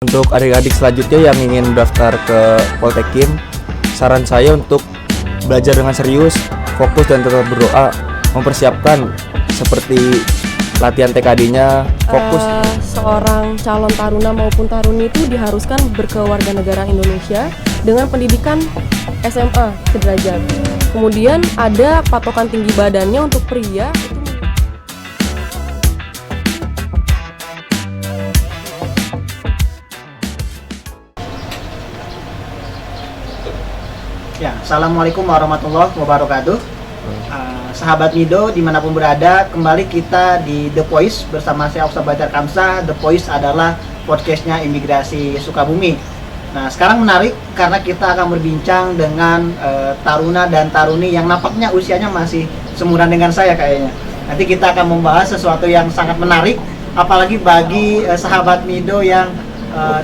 Untuk adik-adik selanjutnya yang ingin daftar ke Poltekim, saran saya untuk belajar dengan serius, fokus dan tetap berdoa, mempersiapkan seperti latihan TKD-nya, fokus. Seorang calon taruna maupun taruni itu diharuskan berkewarganegaraan Indonesia dengan pendidikan SMA sederajat. Kemudian ada patokan tinggi badannya untuk pria. Ya, Assalamualaikum warahmatullahi wabarakatuh. Sahabat Mido dimanapun berada, kembali kita di The Voice bersama saya Oksa Bacar Kamsah. The Voice adalah podcastnya Imigrasi Sukabumi. Nah, sekarang menarik karena kita akan berbincang dengan taruna dan taruni yang nampaknya usianya masih seumuran dengan saya kayaknya. Nanti kita akan membahas sesuatu yang sangat menarik, apalagi bagi sahabat Mido yang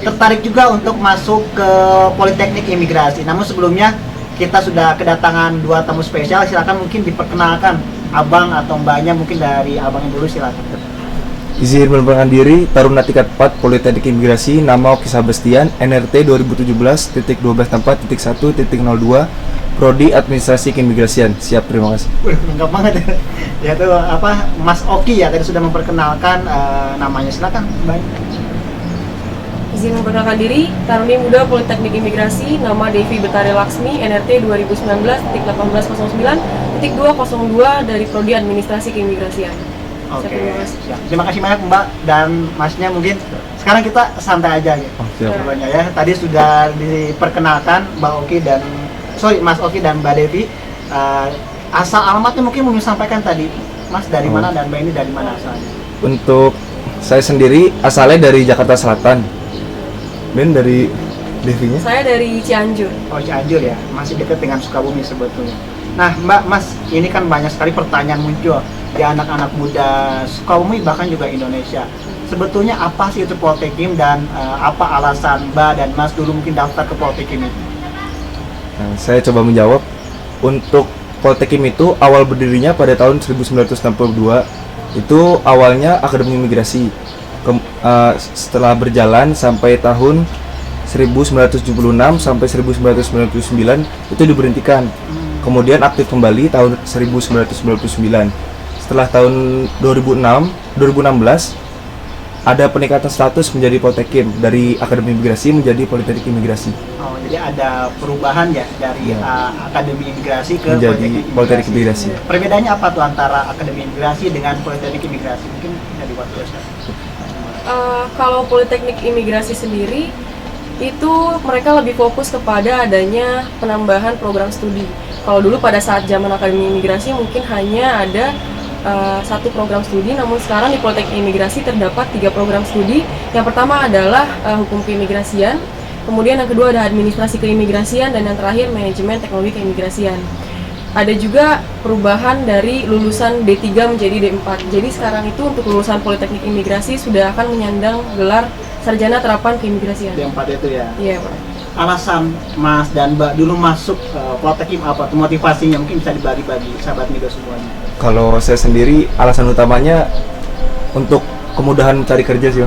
tertarik juga untuk masuk ke Politeknik Imigrasi. Namun sebelumnya kita sudah kedatangan dua tamu spesial. Silakan mungkin diperkenalkan abang atau mbaknya, mungkin dari abangnya dulu silakan. Izin memperkenalkan diri, Taruna tingkat 4 Politeknik Imigrasi, nama Oki Sabestian, NRT 2017.24.1.02, Prodi Administrasi Keimigrasian. Siap, terima kasih. Lengkap banget ya. Yaitu apa, Mas Oki ya, tadi sudah memperkenalkan namanya. Silakan mbak. Izin memperkenalkan diri, taruni muda Politeknik Imigrasi, nama Devi Betari Laksmi, NRT 2019.1809.202 dari Prodi Administrasi Keimigrasian. Oke, siap. Terima kasih banyak Mbak dan Masnya. Mungkin sekarang kita santai aja gitu. Ya. Tadi sudah diperkenalkan Mas Oki dan Mbak Devi. Asal alamatnya mungkin mau sampaikan tadi, Mas dari mana dan Mbak ini dari mana asalnya? Untuk saya sendiri asalnya dari Jakarta Selatan. Ben dari Devinya? Saya dari Cianjur. Oh, Cianjur ya, masih dekat dengan Sukabumi sebetulnya. Nah Mbak, Mas, ini kan banyak sekali pertanyaan muncul di anak-anak muda Sukabumi bahkan juga Indonesia. Sebetulnya apa sih itu Poltekim dan apa alasan Mbak dan Mas dulu mungkin daftar ke Poltekim itu? Nah, saya coba menjawab. Untuk Poltekim itu awal berdirinya pada tahun 1962. Itu awalnya Akademi Imigrasi. Setelah berjalan sampai tahun 1976 sampai 1999 itu diberhentikan. Kemudian aktif kembali tahun 1999. Setelah tahun 2016 ada peningkatan status menjadi Poltekim dari Akademi Imigrasi menjadi Politeknik Imigrasi. Oh, jadi ada perubahan ya dari Akademi Imigrasi ke menjadi Politeknik Imigrasi. Perbedaannya apa tuh antara Akademi Imigrasi dengan Politeknik Imigrasi? Mungkin bisa diwakilkan. Kalau Politeknik Imigrasi sendiri itu mereka lebih fokus kepada adanya penambahan program studi. Kalau dulu pada saat zaman Akademi Imigrasi mungkin hanya ada satu program studi, namun sekarang di Politeknik Imigrasi terdapat 3 program studi. Yang pertama adalah Hukum Keimigrasian, kemudian yang kedua ada Administrasi Keimigrasian, dan yang terakhir Manajemen Teknologi Keimigrasian. Ada juga perubahan dari lulusan D3 menjadi D4. Jadi sekarang itu untuk lulusan Politeknik Imigrasi sudah akan menyandang gelar Sarjana Terapan Keimigrasian. D4 itu ya? Iya, Pak. Alasan Mas dan Mbak dulu masuk Poltekim apa? Motivasinya mungkin bisa dibagi-bagi sahabat Mido semuanya. Kalau saya sendiri alasan utamanya untuk kemudahan mencari kerja sih.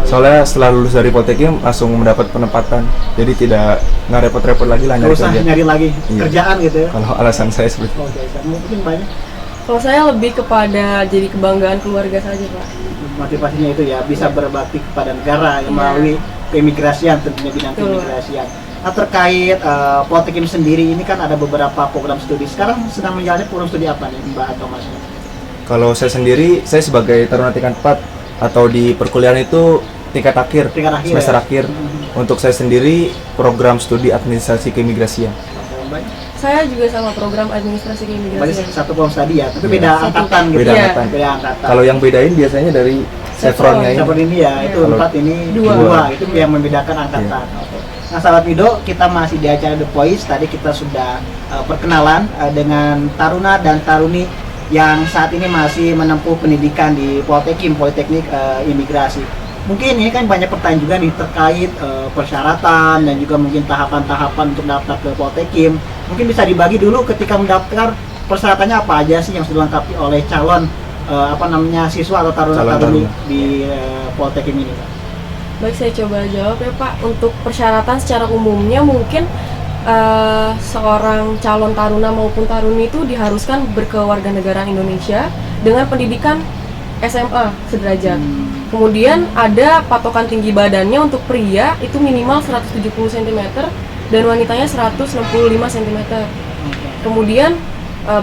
Soalnya setelah lulus dari Poltekim langsung mendapat penempatan. Jadi tidak nggak repot-repot lagi lah nyari kerja. Nyari lagi kerjaan gitu ya. Kalau alasan saya seperti itu. Mungkin banyak. Kalau saya lebih kepada jadi kebanggaan keluarga saja, Pak. Motivasinya itu ya bisa berbakti kepada negara melalui keimigrasian, tentunya bidang keimigrasian. Nah, terkait Poltekim sendiri ini kan ada beberapa program studi. Sekarang sedang menjalani program studi apa nih Mbak atau Mas? Kalau saya sendiri, saya sebagai taruna tingkat 4 atau di perkuliahan itu tingkat akhir semester akhir. Untuk saya sendiri program studi administrasi keimigrasian. Saya juga sama program administrasi keimigrasian. Berarti satu program studi ya, tapi beda angkatan gitu. Beda angkatan. Kalau yang bedain biasanya dari Chevronnya ini ya, itu 4 ini 2, itu yang membedakan angkatan. Nah, sahabat Mido, kita masih di acara The Voice. Tadi kita sudah perkenalan dengan taruna dan taruni yang saat ini masih menempuh pendidikan di Poltekim, Politeknik Imigrasi. Mungkin ini kan banyak pertanyaan juga nih terkait persyaratan dan juga mungkin tahapan-tahapan untuk daftar ke Poltekim. Mungkin bisa dibagi dulu ketika mendaftar, persyaratannya apa aja sih yang sudah dilengkapi oleh calon siswa atau taruna-taruni di Poltekim ini, Pak? Baik, saya coba jawab ya Pak. Untuk persyaratan secara umumnya mungkin seorang calon taruna maupun taruni itu diharuskan berkewarganegaraan Indonesia dengan pendidikan SMA sederajat. Kemudian ada patokan tinggi badannya untuk pria itu minimal 170 cm dan wanitanya 165 cm. Kemudian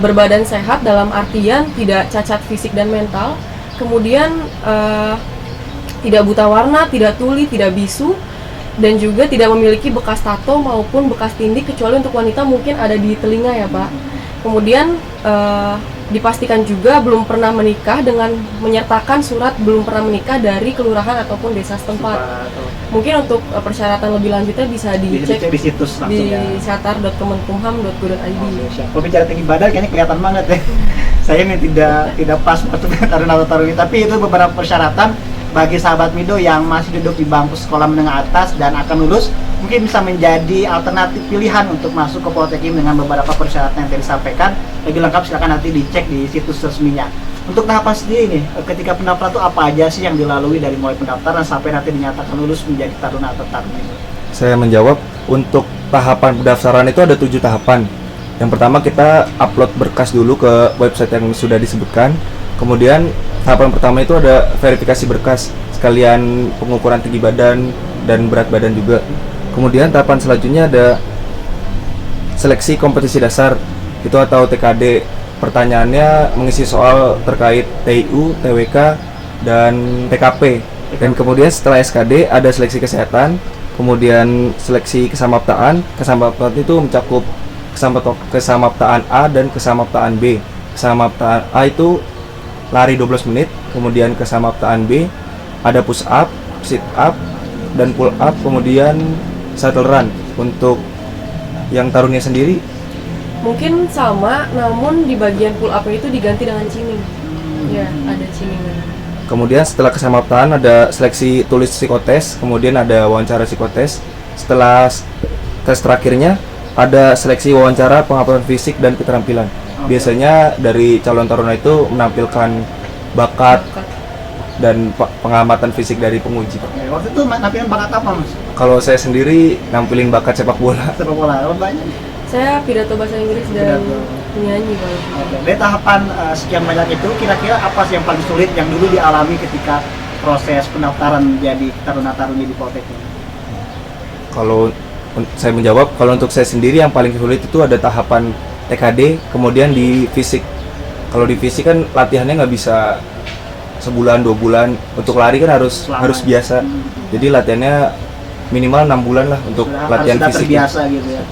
berbadan sehat dalam artian tidak cacat fisik dan mental. Kemudian tidak buta warna, tidak tuli, tidak bisu, dan juga tidak memiliki bekas tato maupun bekas tindik, kecuali untuk wanita mungkin ada di telinga ya Pak. Kemudian dipastikan juga belum pernah menikah dengan menyertakan surat belum pernah menikah dari kelurahan ataupun desa setempat. Mungkin untuk persyaratan lebih lanjutnya bisa dicek di situs langsung di ya. satar.kemenkumham.go.id. Kalau bicara tinggi badan kayaknya kelihatan banget ya. Saya ini tidak pas masuk taruna atau taruni, tapi itu beberapa persyaratan bagi sahabat Mido yang masih duduk di bangku sekolah menengah atas dan akan lulus, mungkin bisa menjadi alternatif pilihan untuk masuk ke Poltekim dengan beberapa persyaratan yang tadi disampaikan. Lebih lengkap silakan nanti dicek di situs resminya. Untuk tahapan sendiri nih, ketika pendaftaran itu apa aja sih yang dilalui dari mulai pendaftaran sampai nanti dinyatakan lulus menjadi taruna atau taruni? Saya menjawab, untuk tahapan pendaftaran itu ada 7 tahapan. Yang pertama kita upload berkas dulu ke website yang sudah disebutkan. Kemudian tahapan pertama itu ada verifikasi berkas, sekalian pengukuran tinggi badan dan berat badan juga. Kemudian tahapan selanjutnya ada seleksi kompetisi dasar, itu atau TKD. Pertanyaannya mengisi soal terkait TIU, TWK, dan TKP. Dan kemudian setelah SKD ada seleksi kesehatan, kemudian seleksi kesamaptaan. Kesamaptaan itu mencakup kesamaptaan A dan kesamaptaan B. Kesamaptaan A itu lari 12 menit, kemudian kesamaptaan B ada push up, sit up, dan pull up, kemudian shuttle run. Untuk yang tarunnya sendiri Mungkin sama, namun di bagian pull up itu diganti dengan ciming. Ya, ada cimingnya. kemudian setelah kesamaptaan ada seleksi tulis psikotes, kemudian ada wawancara psikotes. Setelah tes terakhirnya ada seleksi wawancara pengamatan fisik dan keterampilan. Biasanya dari calon taruna itu menampilkan bakat dan pengamatan fisik dari penguji. Waktu itu nampilin bakat apa Mas? Kalau saya sendiri nampilin bakat sepak bola. Sepak bola, banyak. Saya pidato bahasa Inggris dan menyanyi kalau. Dari tahapan sekian banyak itu, kira-kira apa sih yang paling sulit yang dulu dialami ketika proses pendaftaran menjadi taruna-taruni di Poltekim? Kalau saya menjawab, kalau untuk saya sendiri yang paling sulit itu ada tahapan TKD, kemudian di fisik. Kalau di fisik kan latihannya nggak bisa sebulan 2 bulan, untuk lari kan harus biasa. Jadi latihannya minimal 6 bulan lah untuk latihan sudah fisik. terbiasa gitu ya.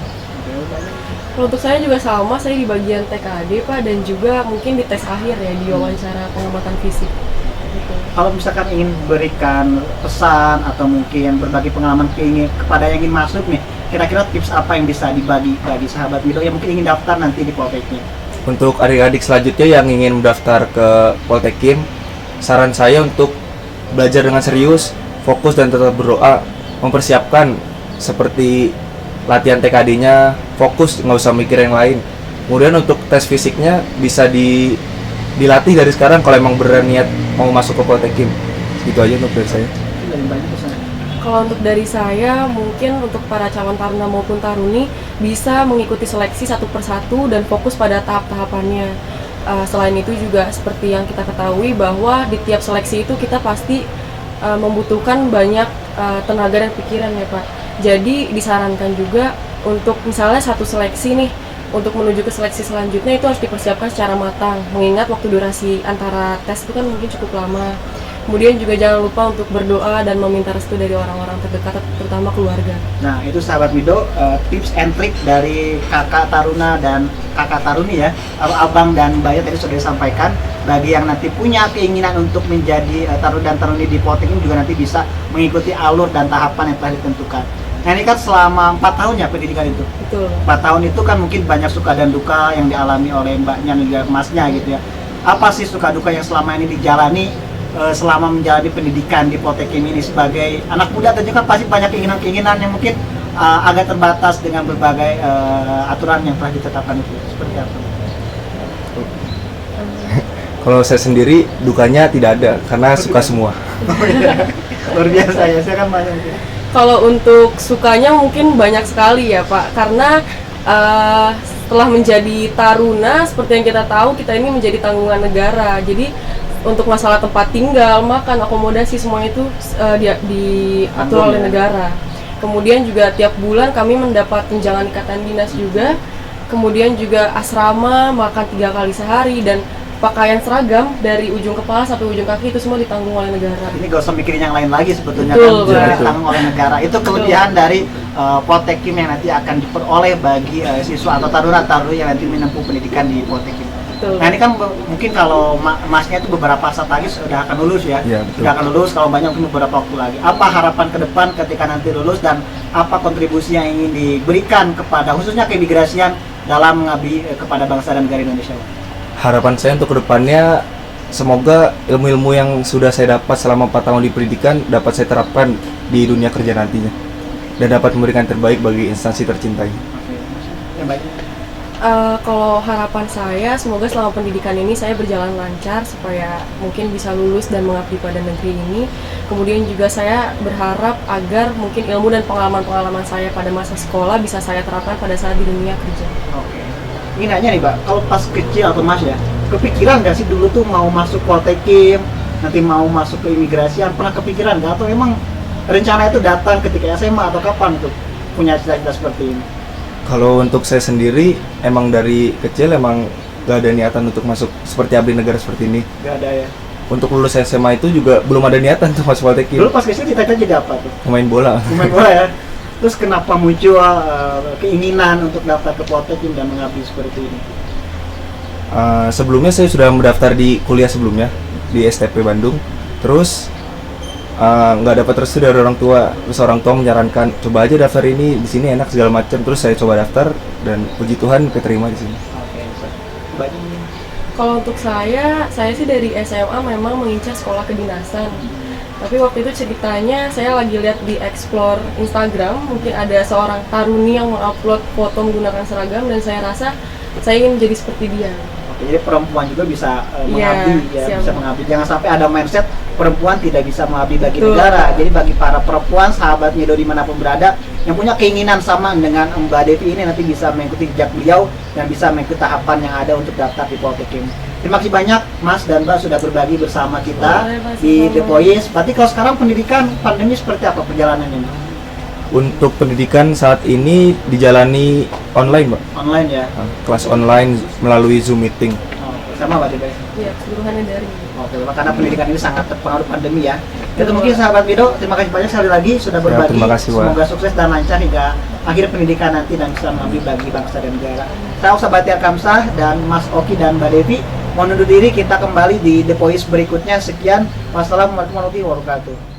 Kalau untuk saya juga sama, saya di bagian TKD Pak, dan juga mungkin di tes akhir ya, di wawancara pengamatan fisik. Gitu. Kalau misalkan ingin berikan pesan atau mungkin berbagi pengalaman kepada yang ingin masuk nih, kira-kira tips apa yang bisa dibagi bagi sahabat Mido yang mungkin ingin daftar nanti di Poltekim? Untuk adik-adik selanjutnya yang ingin mendaftar ke Poltekim, saran saya untuk belajar dengan serius, fokus dan tetap berdoa, mempersiapkan seperti latihan TKD-nya, fokus, nggak usah mikir yang lain. Kemudian untuk tes fisiknya bisa dilatih dari sekarang kalau emang beneran niat mau masuk ke Poltekim. Gitu aja untuk dari saya. Kalau untuk dari saya, mungkin untuk para calon taruna maupun taruni bisa mengikuti seleksi satu persatu dan fokus pada tahap-tahapannya. Selain itu juga seperti yang kita ketahui bahwa di tiap seleksi itu kita pasti membutuhkan banyak tenaga dan pikiran ya Pak. Jadi disarankan juga untuk misalnya satu seleksi nih, untuk menuju ke seleksi selanjutnya itu harus dipersiapkan secara matang, mengingat waktu durasi antara tes itu kan mungkin cukup lama. Kemudian juga jangan lupa untuk berdoa dan meminta restu dari orang-orang terdekat, terutama keluarga. Nah, itu sahabat Mido, tips and trik dari kakak taruna dan kakak taruni ya, abang dan mbaknya tadi sudah disampaikan. Bagi yang nanti punya keinginan untuk menjadi taruna dan taruni di Poltekim juga nanti bisa mengikuti alur dan tahapan yang telah ditentukan. Nah, ini kan selama 4 tahun ya pendidikan itu. Betul. 4 tahun itu kan mungkin banyak suka dan duka yang dialami oleh mbaknya dan juga masnya gitu ya. Apa sih suka duka yang selama ini dijalani selama menjalani pendidikan di Poltekim ini sebagai anak muda? Tentunya kan pasti banyak keinginan-keinginan yang mungkin agak terbatas dengan berbagai aturan yang telah ditetapkan itu. Seperti apa? Kalau saya sendiri dukanya tidak ada karena suka semua. Luar biasa ya, saya kan banyak mungkin. Kalau untuk sukanya mungkin banyak sekali ya Pak, karena setelah menjadi taruna, seperti yang kita tahu, kita ini menjadi tanggungan negara. Jadi untuk masalah tempat tinggal, makan, akomodasi, semuanya itu diatur oleh negara. Kemudian juga tiap bulan kami mendapat tunjangan ikatan dinas juga. Kemudian juga asrama, makan 3 kali sehari, dan pakaian seragam dari ujung kepala sampai ujung kaki itu semua ditanggung oleh negara. Ini gak usah mikirin yang lain lagi sebetulnya. Betul, kan sudah Pak. ditanggung oleh negara. Itu kelebihan dari Poltekim yang nanti akan diperoleh bagi siswa atau taruna-taruna yang nanti menempuh pendidikan di Poltekim. Betul. Nah ini kan mungkin kalau masnya itu beberapa saat lagi sudah akan lulus ya. Iya, betul. Sudah akan lulus, kalau banyak mungkin beberapa waktu lagi. Apa harapan ke depan ketika nanti lulus dan apa kontribusi yang ingin diberikan kepada khususnya keimigrasian dalam mengabdi kepada bangsa dan negara Indonesia? Harapan saya untuk kedepannya, semoga ilmu-ilmu yang sudah saya dapat selama 4 tahun di pendidikan dapat saya terapkan di dunia kerja nantinya dan dapat memberikan terbaik bagi instansi tercintai. Oke, yang baik. Kalau harapan saya, semoga selama pendidikan ini saya berjalan lancar supaya mungkin bisa lulus dan mengabdi pada negeri ini. Kemudian juga saya berharap agar mungkin ilmu dan pengalaman-pengalaman saya pada masa sekolah bisa saya terapkan pada saat di dunia kerja. Oke. Ini nanya nih Pak, kalau pas kecil atau Mas ya, kepikiran nggak sih dulu tuh mau masuk Poltekim, nanti mau masuk ke imigrasian, pernah kepikiran nggak? Atau emang rencana itu datang ketika SMA atau kapan tuh punya cita-cita seperti ini? Kalau untuk saya sendiri, emang dari kecil emang gak ada niatan untuk masuk seperti abdi negara seperti ini. Gak ada ya? Untuk lulus SMA itu juga belum ada niatan untuk masuk Poltekim. Dulu pas kecil cita-cita jadi apa tuh? Main bola. Pemain bola ya? Terus kenapa muncul keinginan untuk daftar ke Poltekim dan mengabdi seperti ini? Sebelumnya saya sudah mendaftar di kuliah sebelumnya di STP Bandung. Terus nggak dapat restu dari orang tua. Terus orang tua menyarankan coba aja daftar ini, di sini enak segala macam. Terus saya coba daftar dan puji Tuhan keterima di sini. Oke, banyak. Kalau untuk saya sih dari SMA memang mengincar sekolah kedinasan. Tapi waktu itu ceritanya saya lagi lihat di explore Instagram, mungkin ada seorang taruni yang mengupload foto menggunakan seragam dan saya rasa saya ingin menjadi seperti dia. Oke, jadi perempuan juga bisa mengabdi ya, siap. bisa mengabdi. Jangan sampai ada mindset perempuan tidak bisa mengabdi bagi Betul. negara. Jadi bagi para perempuan, sahabat Mido dimanapun berada, yang punya keinginan sama dengan Mbak Devi ini nanti bisa mengikuti jejak beliau dan bisa mengikuti tahapan yang ada untuk daftar di Poltekim. Terima kasih banyak Mas dan Mbak sudah berbagi bersama kita di The Voice. Berarti kalau sekarang pendidikan pandemi seperti apa perjalanannya? Untuk pendidikan saat ini dijalani online, Mbak. Online ya? Kelas online melalui Zoom meeting. Oh, sama Mbak Devi? Iya, keseluruhannya dari. Oke, karena pendidikan ini sangat terpengaruh pandemi ya. Itu mungkin sahabat Mido, terima kasih banyak sekali lagi sudah berbagi. terima kasih, Pak. Semoga sukses dan lancar hingga akhir pendidikan nanti dan bisa mengabdi bagi bangsa dan negara. Saya Ustaz Batiar Kamsah dan Mas Oki dan Mbak Devi mau undur diri, kita kembali di The Voice berikutnya. Sekian, wassalamualaikum warahmatullahi wabarakatuh.